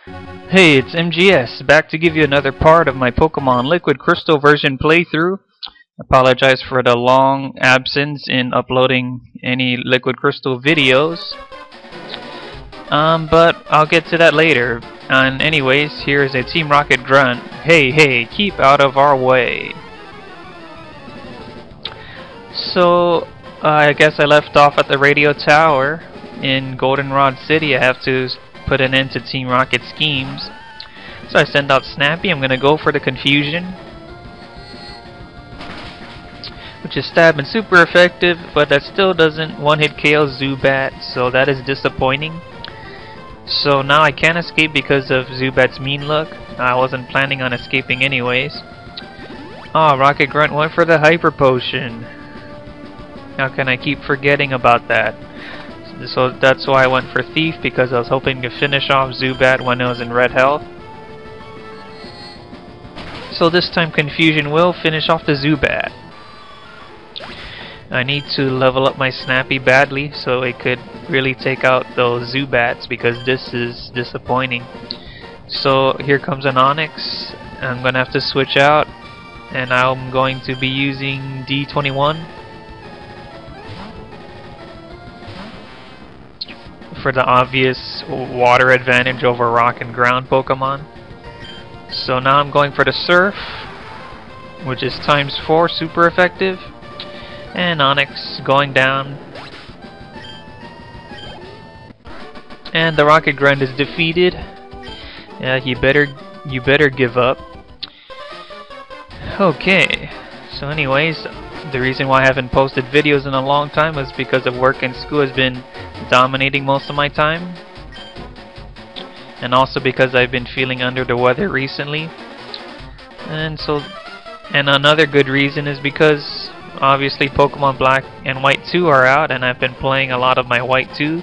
Hey, it's MGS, back to give you another part of my Pokemon Liquid Crystal version playthrough. Apologize for the long absence in uploading any Liquid Crystal videos. But I'll get to that later. And anyways, here's a Team Rocket grunt. Hey, keep out of our way. So, I guess I left off at the radio tower in Goldenrod City. I have to put an end to Team Rocket schemes. So I send out Snappy. I'm gonna go for the confusion, which is stab and super effective, but that still doesn't one-hit KO Zubat, so that is disappointing. So now I can't escape because of Zubat's mean look. I wasn't planning on escaping anyways. Oh, Rocket Grunt went for the Hyper Potion. How can I keep forgetting about that? So that's why I went for Thief, because I was hoping to finish off Zubat when it was in red health. So this time Confusion will finish off the Zubat. I need to level up my Snappy badly so it could really take out those Zubats, because this is disappointing. So here comes an Onix. I'm gonna have to switch out, and I'm going to be using D21 for the obvious water advantage over rock and ground Pokemon. So now I'm going for the Surf, which is ×4 super effective, and Onix going down. And the Rocket Grunt is defeated. Yeah, you better give up. Okay, so anyways, the reason why I haven't posted videos in a long time is because of work and school has been dominating most of my time, and also because I've been feeling under the weather recently. And another good reason is because obviously Pokemon Black and White 2 are out, and I've been playing a lot of my White 2.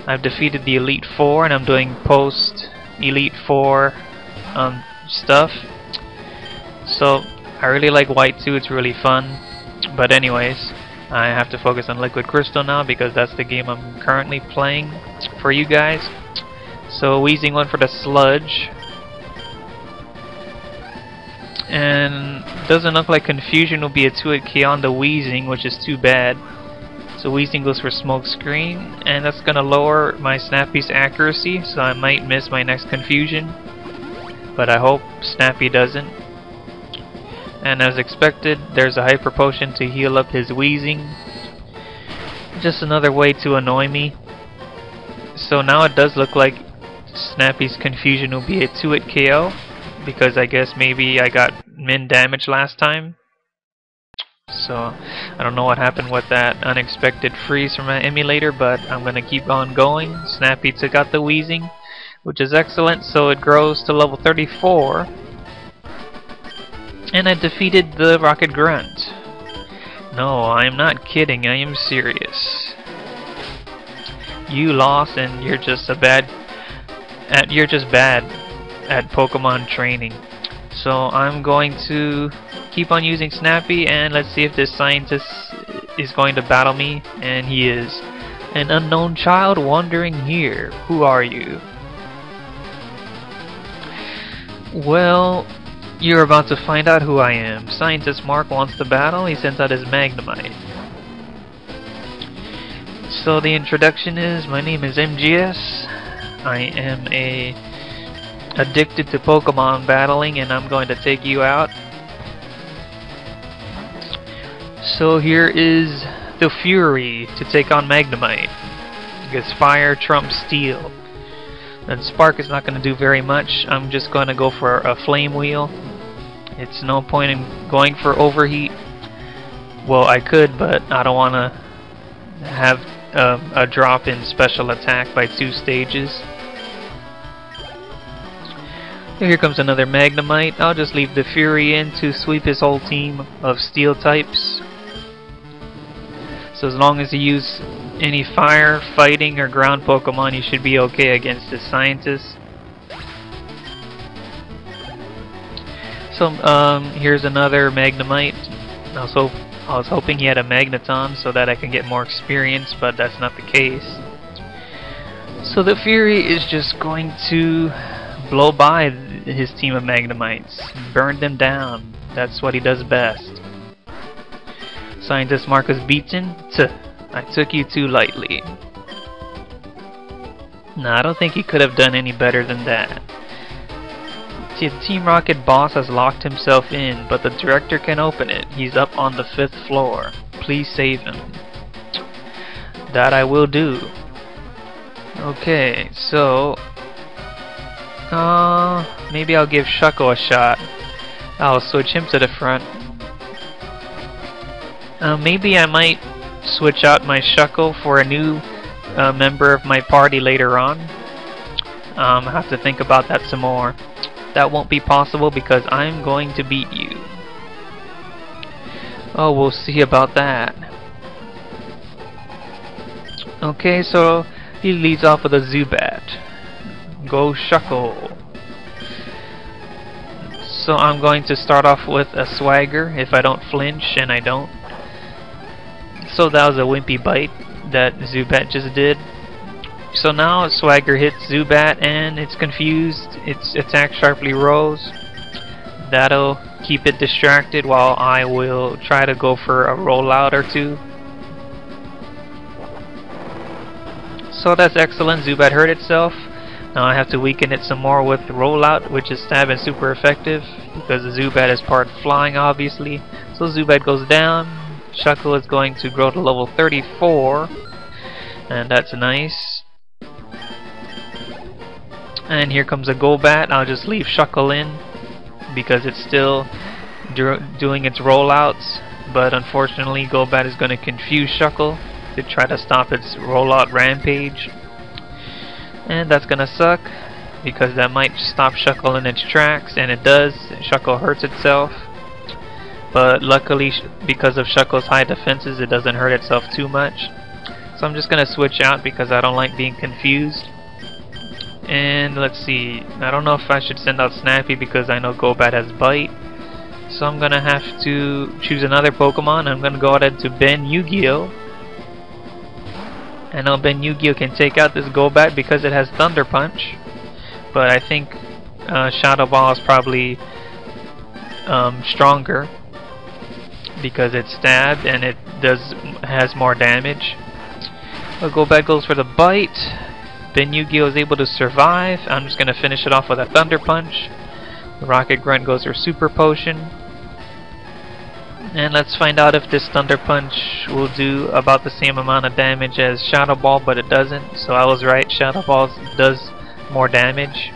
I've defeated the Elite Four, and I'm doing post Elite Four stuff. So I really like White 2, it's really fun. But anyways, I have to focus on Liquid Crystal now because that's the game I'm currently playing for you guys. So Weezing went for the Sludge, and doesn't look like Confusion will be a 2-hit KO on the Weezing, which is too bad. So Weezing goes for Smoke Screen, and that's gonna lower my Snappy's accuracy, so I might miss my next Confusion, but I hope Snappy doesn't. And as expected, there's a Hyper Potion to heal up his Weezing. Just another way to annoy me. So now it does look like Snappy's Confusion will be a 2-hit KO, because I guess maybe I got min damage last time. So I don't know what happened with that unexpected freeze from my emulator, but I'm gonna keep on going. Snappy took out the Weezing, which is excellent, so it grows to level 34. And I defeated the Rocket Grunt. No, I am not kidding, I am serious. You lost, and you're just bad at Pokemon training. So I'm going to keep on using Snappy, and let's see if this scientist is going to battle me, and he is. An unknown child wandering here. Who are you? Well, you're about to find out who I am. Scientist Mark wants to battle. He sends out his Magnemite. So the introduction is, my name is MGS. I am addicted to Pokemon battling, and I'm going to take you out. So here is the Fury to take on Magnemite, because Fire trumps Steel. And Spark is not going to do very much. I'm just going to go for a Flame Wheel. It's no point in going for Overheat. Well, I could, but I don't want to have a drop in special attack by 2 stages. Here comes another Magnemite. I'll just leave the Fury in to sweep his whole team of Steel types. So as long as you use any Fire, Fighting, or Ground Pokemon, you should be okay against this Scientist. So here's another Magnemite. I was hoping he had a Magneton so that I can get more experience, but that's not the case. So the Fury is just going to blow by his team of Magnemites, burn them down. That's what he does best. Scientist Marcus Beaton, I took you too lightly. No, I don't think he could have done any better than that. See, the Team Rocket boss has locked himself in, but the director can open it. He's up on the 5th floor. Please save him. That I will do. Okay, so maybe I'll give Shuckle a shot. I'll switch him to the front. Maybe I might switch out my Shuckle for a new member of my party later on. I have to think about that some more. That won't be possible because I'm going to beat you. Oh, we'll see about that. Okay, so he leads off with a Zubat. Go Shuckle. So I'm going to start off with a Swagger if I don't flinch, and I don't. So that was a wimpy bite that Zubat just did. So now Swagger hits Zubat and it's confused. Its attack sharply rose. That'll keep it distracted while I will try to go for a rollout or two. So that's excellent. Zubat hurt itself. Now I have to weaken it some more with rollout, which is stab and super effective because the Zubat is part flying, obviously. So Zubat goes down. Shuckle is going to grow to level 34, and that's nice. And here comes a Golbat. I'll just leave Shuckle in because it's still doing its rollouts, but unfortunately Golbat is going to confuse Shuckle to try to stop its rollout rampage, and that's going to suck because that might stop Shuckle in its tracks, and it does. Shuckle hurts itself. But luckily, because of Shuckle's high defenses, it doesn't hurt itself too much. So I'm just going to switch out because I don't like being confused. And let's see, I don't know if I should send out Snappy because I know Golbat has Bite. So I'm going to have to choose another Pokemon. I'm going to go ahead to Ben Yu-Gi-Oh! I know Ben Yu-Gi-Oh! Can take out this Golbat because it has Thunder Punch. But I think Shadow Ball is probably stronger, because it's stabbed and it has more damage. Golbat goes for the bite. Ben Yu-Gi-Oh! Is able to survive. I'm just going to finish it off with a Thunder Punch. The Rocket Grunt goes for Super Potion. And let's find out if this Thunder Punch will do about the same amount of damage as Shadow Ball, but it doesn't. So I was right, Shadow Ball does more damage.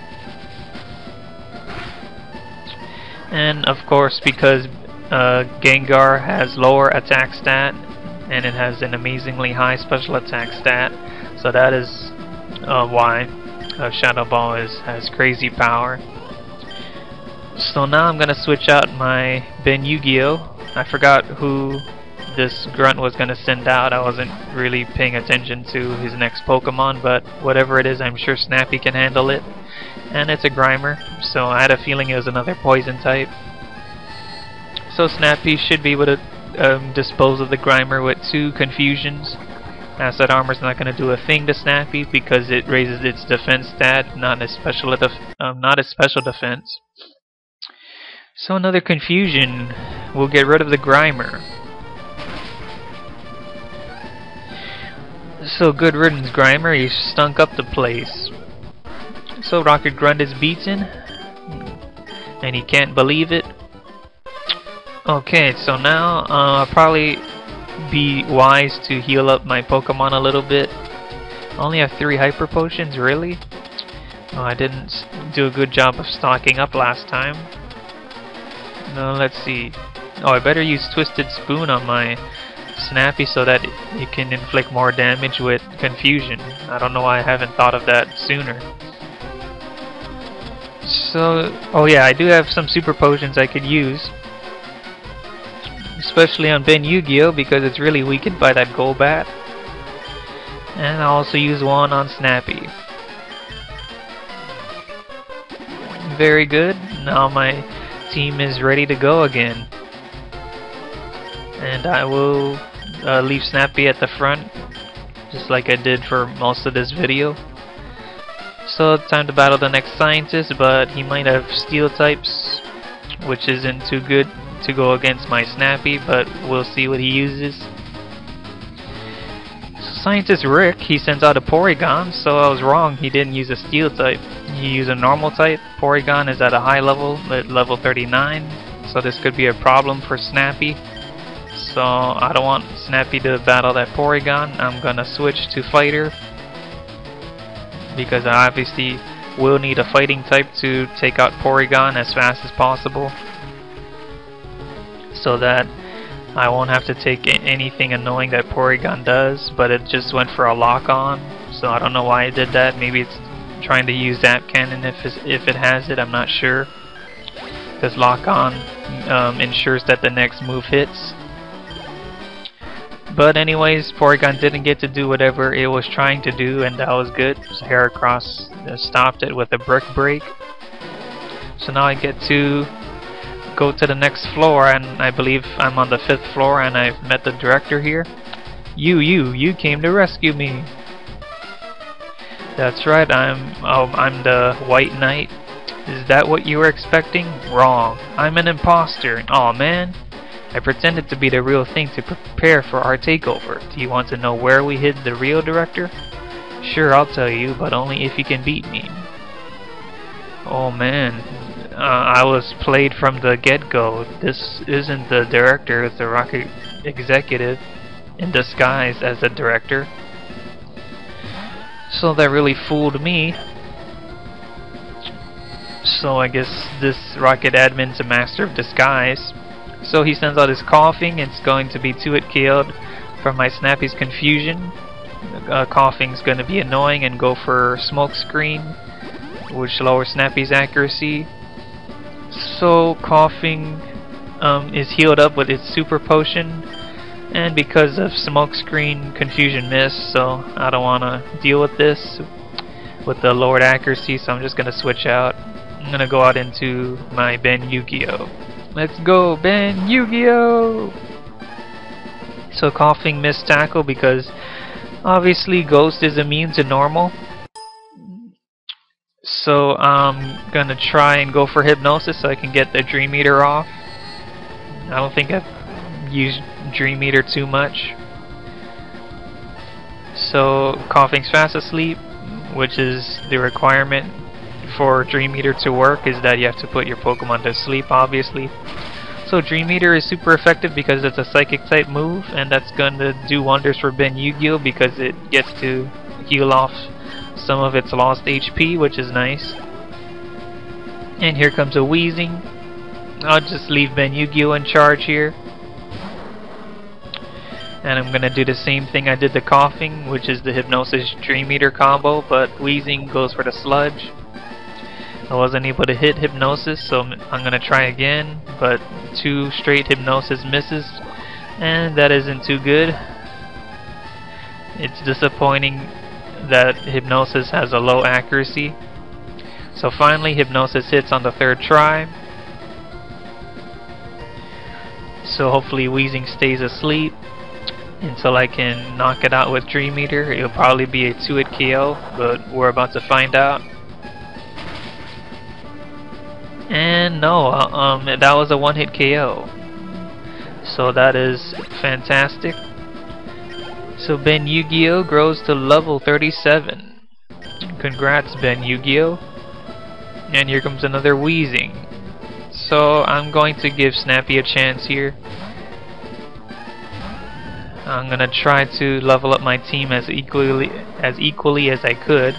And of course, because Gengar has lower attack stat and it has an amazingly high special attack stat, so that is why Shadow Ball has crazy power. So now I'm gonna switch out my Ben Yu-Gi-Oh! I forgot who this grunt was gonna send out. I wasn't really paying attention to his next Pokemon, but whatever it is, I'm sure Snappy can handle it. And it's a Grimer, so I had a feeling it was another poison type. So Snappy should be able to dispose of the Grimer with 2 confusions. Asset Armor's not going to do a thing to Snappy because it raises its defense stat, not its special defense. So another confusion will get rid of the Grimer. So good riddance, Grimer. You stunk up the place. So Rocket Grunt is beaten, and he can't believe it. Okay, so now I'll probably be wise to heal up my Pokemon a little bit. I only have 3 Hyper Potions, really? Oh, I didn't do a good job of stocking up last time. No, let's see. Oh, I better use Twisted Spoon on my Snappy so that it can inflict more damage with Confusion. I don't know why I haven't thought of that sooner. So, oh yeah, I do have some Super Potions I could use, especially on Ben Yu-Gi-Oh! Because it's really weakened by that Golbat. And I'll also use one on Snappy. Very good. Now my team is ready to go again. And I will leave Snappy at the front, just like I did for most of this video. So it's time to battle the next scientist, but he might have steel types, which isn't too good to go against my Snappy, but we'll see what he uses. So Scientist Rick, he sends out a Porygon, so I was wrong, he didn't use a steel type. He used a normal type. Porygon is at a high level, at level 39, so this could be a problem for Snappy. So I don't want Snappy to battle that Porygon. I'm gonna switch to Fighter, because I obviously will need a fighting type to take out Porygon as fast as possible, so that I won't have to take anything annoying that Porygon does. But it just went for a lock-on, so I don't know why it did that. Maybe it's trying to use Zap Cannon if it has it, I'm not sure. Because lock-on ensures that the next move hits. But anyways, Porygon didn't get to do whatever it was trying to do, and that was good. So Heracross stopped it with a Brick Break. So now I get to go to the next floor, and I believe I'm on the 5th floor, and I've met the director here. You came to rescue me. That's right, I'm the White Knight. Is that what you were expecting? Wrong. I'm an imposter. Aw man. I pretended to be the real thing to prepare for our takeover. Do you want to know where we hid the real director? Sure, I'll tell you, but only if you can beat me. Oh man, I was played from the get-go. This isn't the director, it's the Rocket executive in disguise as the director. So that really fooled me. So I guess this Rocket admin's a master of disguise. So he sends out his Coughing. It's going to be 2-hit KO'd from my Snappy's Confusion. Coughing's going to be annoying and go for Smoke Screen, which lowers Snappy's accuracy. So Coughing is healed up with its Super Potion, and because of Smoke Screen, Confusion missed, so I don't want to deal with this with the lowered accuracy, so I'm just going to switch out. I'm going to go out into my Ben Yu-Gi-Oh! Let's go, Ben Yu-Gi-Oh! So Coughing missed tackle because obviously Ghost is immune to normal. So I'm gonna try and go for Hypnosis so I can get the Dream Eater off. I don't think I've used Dream Eater too much. So Coughing's fast asleep, which is the requirement for Dream Eater to work, is that you have to put your Pokemon to sleep, obviously. So Dream Eater is super effective because it's a Psychic type move, and that's going to do wonders for Ben Yu-Gi-Oh! Because it gets to heal off some of its lost HP, which is nice. And here comes a Weezing. I'll just leave Ben Yu-Gi-Oh! In charge here. And I'm going to do the same thing I did to Coughing, which is the Hypnosis Dream Eater combo, but Weezing goes for the Sludge. I wasn't able to hit Hypnosis, so I'm going to try again, but 2 straight Hypnosis misses, and that isn't too good. It's disappointing that Hypnosis has a low accuracy. So finally Hypnosis hits on the 3rd try. So hopefully Weezing stays asleep until I can knock it out with Dream Eater. It'll probably be a 2-hit KO, but we're about to find out. And no, that was a 1-hit KO. So that is fantastic. So Ben Yu-Gi-Oh! Grows to level 37. Congrats, Ben Yu-Gi-Oh! And here comes another Weezing. So I'm going to give Snappy a chance here. I'm gonna try to level up my team as equally as I could.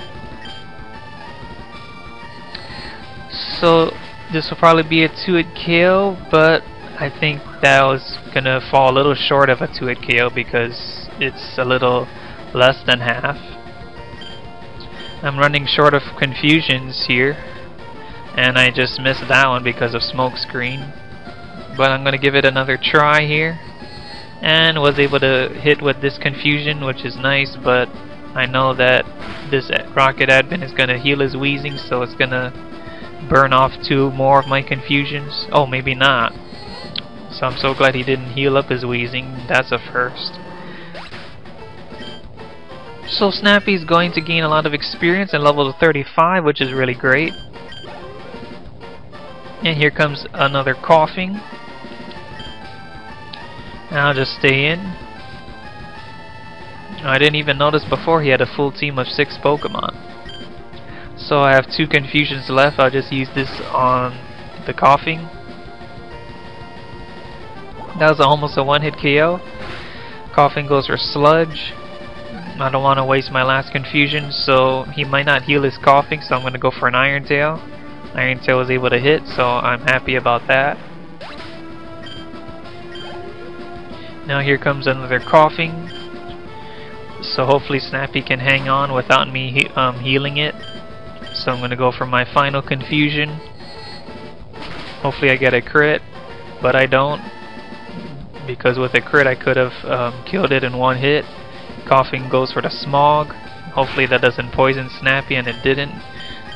So this will probably be a 2-hit KO, but I think that was gonna fall a little short of a 2-hit KO because it's a little less than half. I'm running short of Confusions here, and I just missed that one because of Smoke Screen. But I'm gonna give it another try here, and was able to hit with this Confusion, which is nice, but I know that this Rocket admin is gonna heal his Weezing, so it's gonna burn off 2 more of my Confusions. Oh, maybe not. So I'm so glad he didn't heal up his Weezing. That's a first. So Snappy's going to gain a lot of experience at level 35, which is really great. And here comes another coughing. I'll just stay in. I didn't even notice before he had a full team of 6 Pokemon. So I have 2 confusions left. I'll just use this on the coughing. That was almost a one-hit KO. Coughing goes for Sludge. I don't want to waste my last confusion, so he might not heal his coughing, so I'm going to go for an Iron Tail. Iron Tail was able to hit, so I'm happy about that. Now here comes another coughing. So hopefully Snappy can hang on without me healing it. So I'm going to go for my final confusion. Hopefully I get a crit, but I don't. Because with a crit I could have killed it in one hit. Coughing goes for the Smog. Hopefully that doesn't poison Snappy, and it didn't.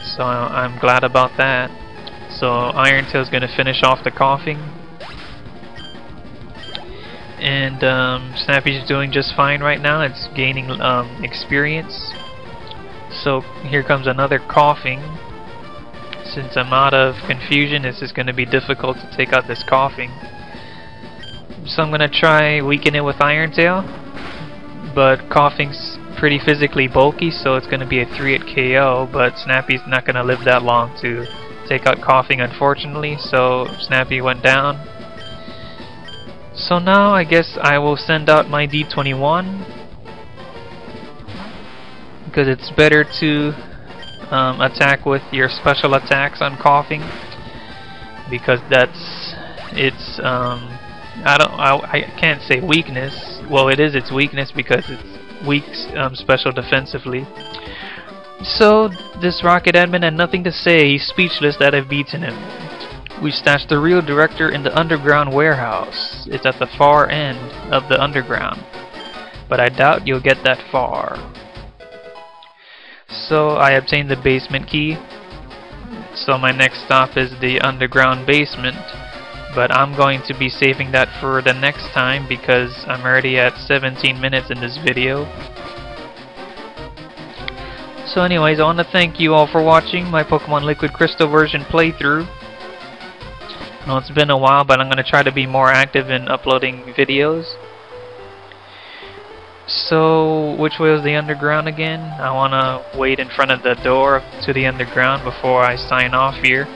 So I'm glad about that. So Iron Tail's going to finish off the coughing. And Snappy's doing just fine right now. It's gaining experience. So here comes another coughing. Since I'm out of confusion, this is going to be difficult to take out this coughing. So I'm going to try weaken it with Iron Tail. But coughing's pretty physically bulky, so it's going to be a 3-hit KO. But Snappy's not going to live that long to take out coughing, unfortunately. So Snappy went down. So now I guess I will send out my D21, because it's better to attack with your special attacks on coughing, because it's I can't say weakness. Well, it is its weakness because it's weak special defensively. So this Rocket Admin had nothing to say. He's speechless that I've beaten him. We stashed the real director in the underground warehouse. It's at the far end of the underground, but I doubt you'll get that far. So I obtained the basement key. So my next stop is the underground basement, but I'm going to be saving that for the next time because I'm already at 17 minutes in this video. So anyways, I want to thank you all for watching my Pokemon Liquid Crystal version playthrough. I know it's been a while, but I'm going to try to be more active in uploading videos. So, which way was the underground again? I want to wait in front of the door to the underground before I sign off here.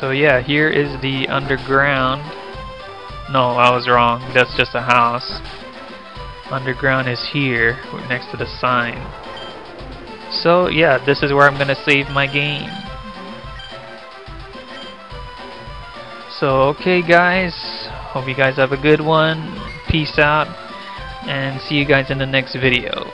So yeah, here is the underground. No, I was wrong. That's just a house. Underground is here, next to the sign. So yeah, this is where I'm going to save my game. So okay guys, hope you guys have a good one. Peace out, and see you guys in the next video.